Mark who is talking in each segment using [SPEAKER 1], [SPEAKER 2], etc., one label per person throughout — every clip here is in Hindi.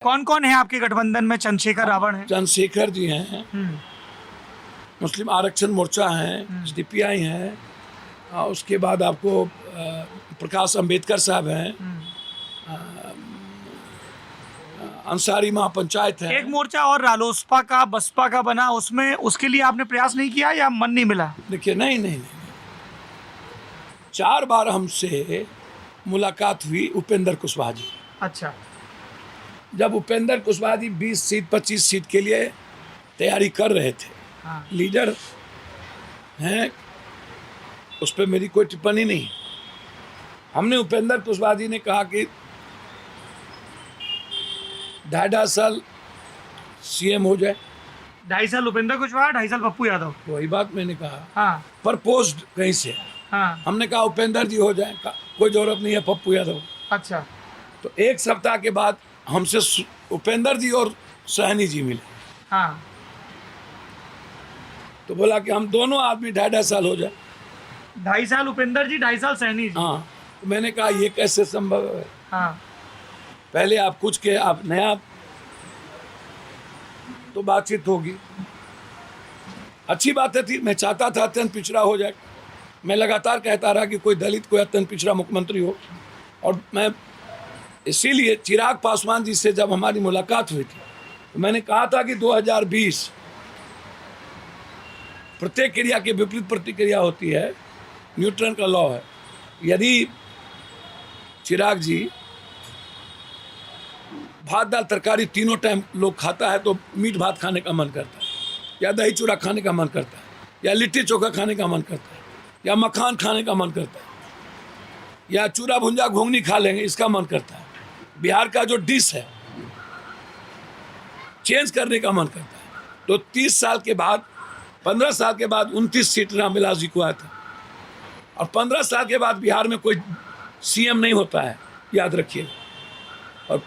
[SPEAKER 1] कौन कौन है आपके गठबंधन में? चंद्रशेखर रावण है,
[SPEAKER 2] चंद्रशेखर जी हैं, मुस्लिम आरक्षण मोर्चा हैं, SDPI हैं, उसके बाद आपको प्रकाश अंबेडकर साहब हैं, अंसारी महापंचायत है।
[SPEAKER 1] एक मोर्चा और रालोसपा का बसपा का बना, उसमें उसके लिए आपने प्रयास नहीं किया या मन नहीं मिला?
[SPEAKER 2] देखिए नहीं, 4 बार हमसे मुलाकात हुई उपेंद्र कुशवाहा जी।
[SPEAKER 1] अच्छा।
[SPEAKER 2] जब उपेंद्र कुशवाहा जी 20 सीट 25 सीट के लिए तैयारी कर रहे थे,
[SPEAKER 1] हाँ।
[SPEAKER 2] लीडर हैं, उस पर मेरी कोई टिप्पणी नहीं। हमने उपेंद्र कुशवाहा जी ने कहा कि 2.5 साल CM हो जाए।
[SPEAKER 1] 2.5 साल उपेंद्र कुशवाहा, 2.5 साल पप्पू यादव।
[SPEAKER 2] वही बात मैंने कहा,
[SPEAKER 1] हाँ
[SPEAKER 2] प्रपोज्ड कहीं से।
[SPEAKER 1] हाँ।
[SPEAKER 2] हमने कहा उपेंद्र जी हो जाए, कोई जरूरत नहीं है पप्पू यादव।
[SPEAKER 1] अच्छा।
[SPEAKER 2] तो 1 सप्ताह के बाद हमसे उपेंद्र जी और सहनी जी मिले।
[SPEAKER 1] हाँ।
[SPEAKER 2] तो बोला कि हम दोनों आदमी 2.5 साल हो जाए।
[SPEAKER 1] 2.5 साल उपेंद्र जी, 2.5 साल सैनी जी।
[SPEAKER 2] हाँ, तो मैंने कहा ये कैसे संभव है?
[SPEAKER 1] हाँ।
[SPEAKER 2] पहले आप कुछ के आप नया, तो बातचीत होगी। अच्छी बात थी, मैं चाहता था अत्यंत पिछड़ा हो जाए। मैं लगातार कहता रहा कि कोई दलित, कोई अत्यंत पिछड़ा मुख्यमंत्री हो। और मैं इसीलिए चिराग पासवान जी से जब हमारी मुलाकात हुई थी, तो मैंने कहा था कि 2020 प्रत्येक क्रिया की विपरीत प्रतिक्रिया होती है, न्यूटन का लॉ है। यदि चिराग जी भात दाल तरकारी तीनों टाइम लोग खाता है तो मीट भात खाने का मन करता है, या दही चूड़ा खाने का मन करता है, या लिट्टी चोखा खाने का मन करता है, या मखान खाने का मन करता है, या चूड़ा भुंजा घुंगनी खा लेंगे, इसका मन करता है। बिहार का जो डिश है चेंज करने का मन करता है। तो 30 साल के बाद, 15 साल के बाद 29 सीट रामविलास जी को आया था। और 15 साल के बाद बिहार में कोई CM नहीं होता है, याद रखिए। और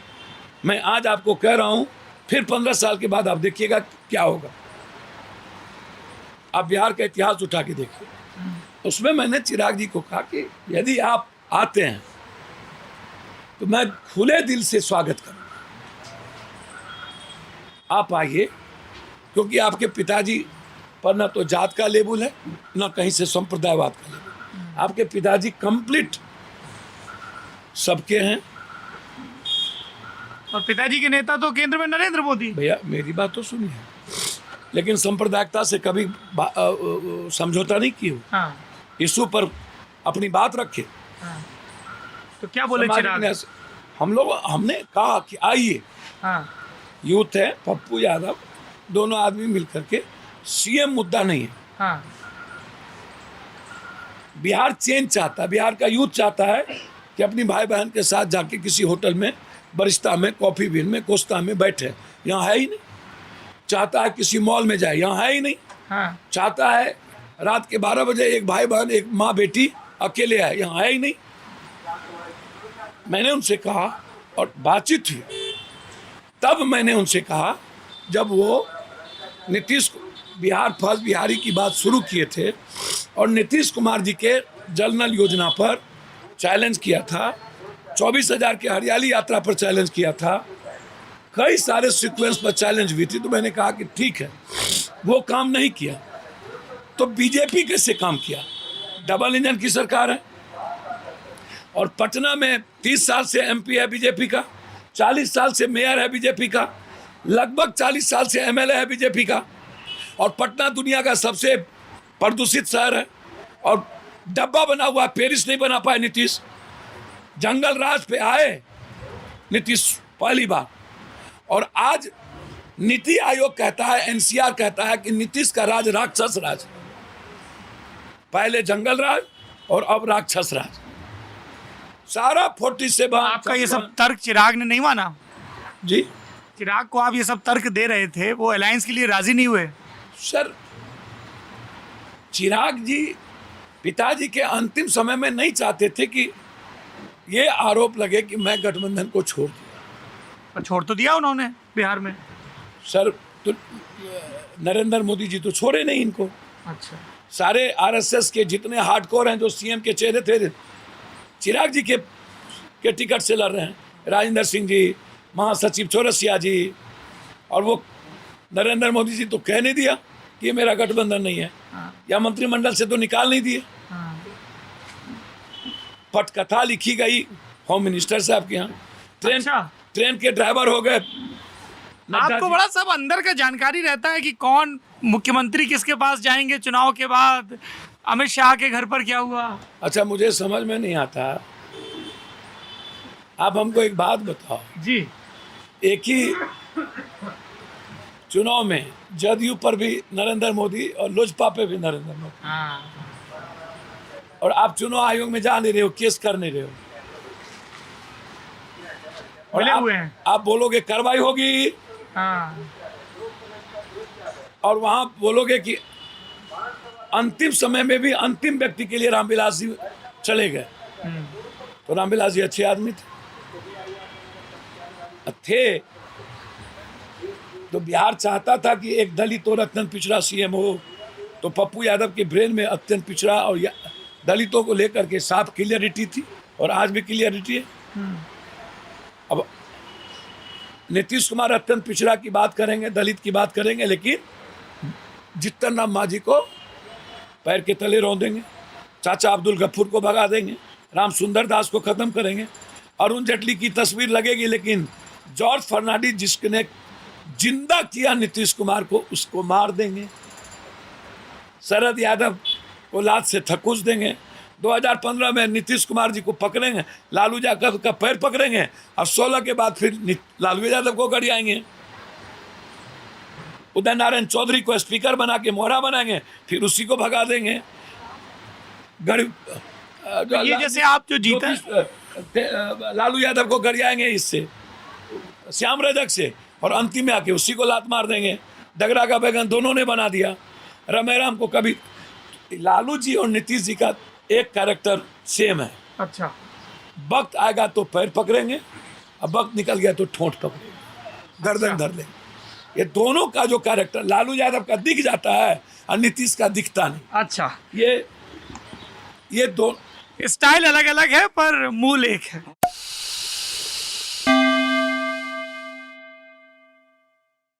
[SPEAKER 2] मैं आज आपको कह रहा हूं, फिर 15 साल के बाद आप देखिएगा क्या होगा। आप बिहार का इतिहास उठा के देखिए। उसमें मैंने चिराग जी को कहा कि यदि आप आते हैं तो मैं खुले दिल से स्वागत करूंगा। आप आइए, क्योंकि आपके पिताजी पर न तो जात का लेबल है, न कहीं से संप्रदायवाद का लेबल। आपके पिताजी कंप्लीट सबके हैं।
[SPEAKER 1] और पिताजी के नेता तो केंद्र में नरेंद्र मोदी।
[SPEAKER 2] भैया मेरी बात तो सुनिए, लेकिन सांप्रदायिकता से कभी समझौता नहीं की हो।
[SPEAKER 1] हाँ।
[SPEAKER 2] इशू पर अपनी बात रखे।
[SPEAKER 1] हाँ। तो क्या बोले चिराग?
[SPEAKER 2] हमने कहा कि आइए,
[SPEAKER 1] हाँ।
[SPEAKER 2] यूथ है, पप्पू यादव, दोनों आदमी मिलकर के, CM मुद्दा नहीं है।
[SPEAKER 1] हाँ।
[SPEAKER 2] बिहार चेंज चाहता है, बिहार का यूथ चाहता है कि अपनी भाई बहन के साथ जाके किसी होटल में, बरिस्ता में, कॉफी बीन में, कोस्ता में बैठे। यहाँ है ही नहीं। चाहता है किसी मॉल में जाए, यहाँ है ही नहीं।
[SPEAKER 1] हाँ।
[SPEAKER 2] चाहता है रात के 12 बजे एक भाई बहन, एक माँ बेटी अकेले आए, यहाँ है ही नहीं। मैंने उनसे कहा, और बातचीत हुई, तब मैंने उनसे कहा, जब वो नीतीश बिहार फर्स्ट बिहारी की बात शुरू किए थे और नीतीश कुमार जी के जल नल योजना पर चैलेंज किया था, 24,000 की हरियाली यात्रा पर चैलेंज किया था, कई सारे सीक्वेंस पर चैलेंज हुई थी। तो मैंने कहा कि ठीक है, वो काम नहीं किया तो बीजेपी कैसे काम किया? डबल इंजन की सरकार है। और पटना में 30 साल से MP है बीजेपी का, 40 साल से मेयर है बीजेपी का, लगभग 40 साल से MLA है बीजेपी का। और पटना दुनिया का सबसे प्रदूषित शहर है, और डब्बा बना हुआ, पेरिस नहीं बना पाए नीतीश। जंगल राज पे आए नीतीश पहली बार। और आज नीति आयोग कहता है, NCR कहता है कि नीतीश का राज राक्षस राज, पहले जंगल राज और अब राक्षस राज। सारा 47।
[SPEAKER 1] आपका ये सब तर्क चिराग ने नहीं माना
[SPEAKER 2] जी?
[SPEAKER 1] चिराग को आप ये सब तर्क दे रहे थे, वो अलायंस के लिए राजी नहीं हुए?
[SPEAKER 2] सर, चिराग जी पिताजी के अंतिम समय में नहीं चाहते थे कि ये आरोप लगे कि मैं गठबंधन को छोड़ दिया।
[SPEAKER 1] पर छोड़ तो दिया उन्होंने बिहार में।
[SPEAKER 2] सर, तो नरेंद्र मोदी जी तो छोड़े नहीं इनको।
[SPEAKER 1] अच्छा।
[SPEAKER 2] सारे RSS के जितने हार्डकोर हैं, जो CM के चेहरे थे, चिराग जी के टिकट से लड़ रहे हैं। राजेंद्र सिंह जी, महासचिव चौरसिया जी और वो नरेंद्र मोदी जी तो कह नहीं दिया कि ये मेरा गठबंधन नहीं है, या मंत्रिमंडल से तो निकाल नहीं दिए। पटकथा लिखी गई होम मिनिस्टर साहब के यहाँ,
[SPEAKER 1] अच्छा।
[SPEAKER 2] ट्रेन के ड्राइवर हो गए नड्डा
[SPEAKER 1] आपको
[SPEAKER 2] जी।
[SPEAKER 1] बड़ा सब अंदर का जानकारी रहता है कि कौन मुख्यमंत्री किसके पास जाएंगे चुनाव के बाद, अमित शाह के घर पर क्या हुआ।
[SPEAKER 2] अच्छा, मुझे समझ में नहीं आता। आप हमको एक बात बताओ,
[SPEAKER 1] जी।
[SPEAKER 2] एक ही चुनाव में जदयू पर भी नरेंद्र मोदी और लोजपा पे भी नरेंद्र मोदी,
[SPEAKER 1] हाँ।
[SPEAKER 2] और आप चुनाव आयोग में जा नहीं रहे हो, केस कर नहीं रहे हो, और
[SPEAKER 1] मिले हुए हैं।
[SPEAKER 2] आप बोलोगे कार्रवाई होगी,
[SPEAKER 1] हाँ।
[SPEAKER 2] और वहां बोलोगे कि अंतिम समय में भी अंतिम व्यक्ति के लिए रामविलास जी चले गए। तो रामविलास जी अच्छे आदमी थे तो बिहार चाहता था कि एक दलित और अत्यंत पिछड़ा सीएम हो, तो पप्पू यादव के ब्रेन में अत्यंत पिछड़ा और दलितों को लेकर के साफ क्लियरिटी थी, और आज भी क्लियरिटी है। अब नीतीश कुमार अत्यंत पिछड़ा की बात करेंगे, दलित की बात करेंगे, लेकिन जितन राम मांझी को पैर के तले रौंद देंगे, चाचा अब्दुल गफूर को भगा देंगे, राम सुंदर दास को खत्म करेंगे, अरुण जेटली की तस्वीर लगेगी, लेकिन जॉर्ज फर्नांडिस जिसने जिंदा किया नीतीश कुमार को, उसको मार देंगे। शरद यादव को लात से थकूच देंगे। 2015 में नीतीश कुमार जी को पकड़ेंगे, लालू यादव का पैर पकड़ेंगे, और 16 के बाद फिर लालू यादव को गरियाएंगे। उदय नारायण चौधरी को स्पीकर बना के मोहरा बनाएंगे, फिर उसी को भगा देंगे।
[SPEAKER 1] ये जैसे आप जो जीता
[SPEAKER 2] लालू यादव को गरियाएंगे इससे, श्याम रजक से, और अंतिम में आके उसी को लात मार देंगे। डगरा का बैगन दोनों ने बना दिया। रमेराम को कभी, लालू जी और नीतीश जी का एक कैरेक्टर सेम है।
[SPEAKER 1] अच्छा।
[SPEAKER 2] वक्त आएगा तो पैर पकड़ेंगे, अब वक्त निकल गया तो ठोंठ पकड़ेंगे, गर्दन धर लेंगे। ये दोनों का जो कैरेक्टर लालू यादव का दिख जाता है और नीतीश का दिखता नहीं।
[SPEAKER 1] अच्छा,
[SPEAKER 2] ये दो
[SPEAKER 1] स्टाइल अलग अलग है पर मूल एक है।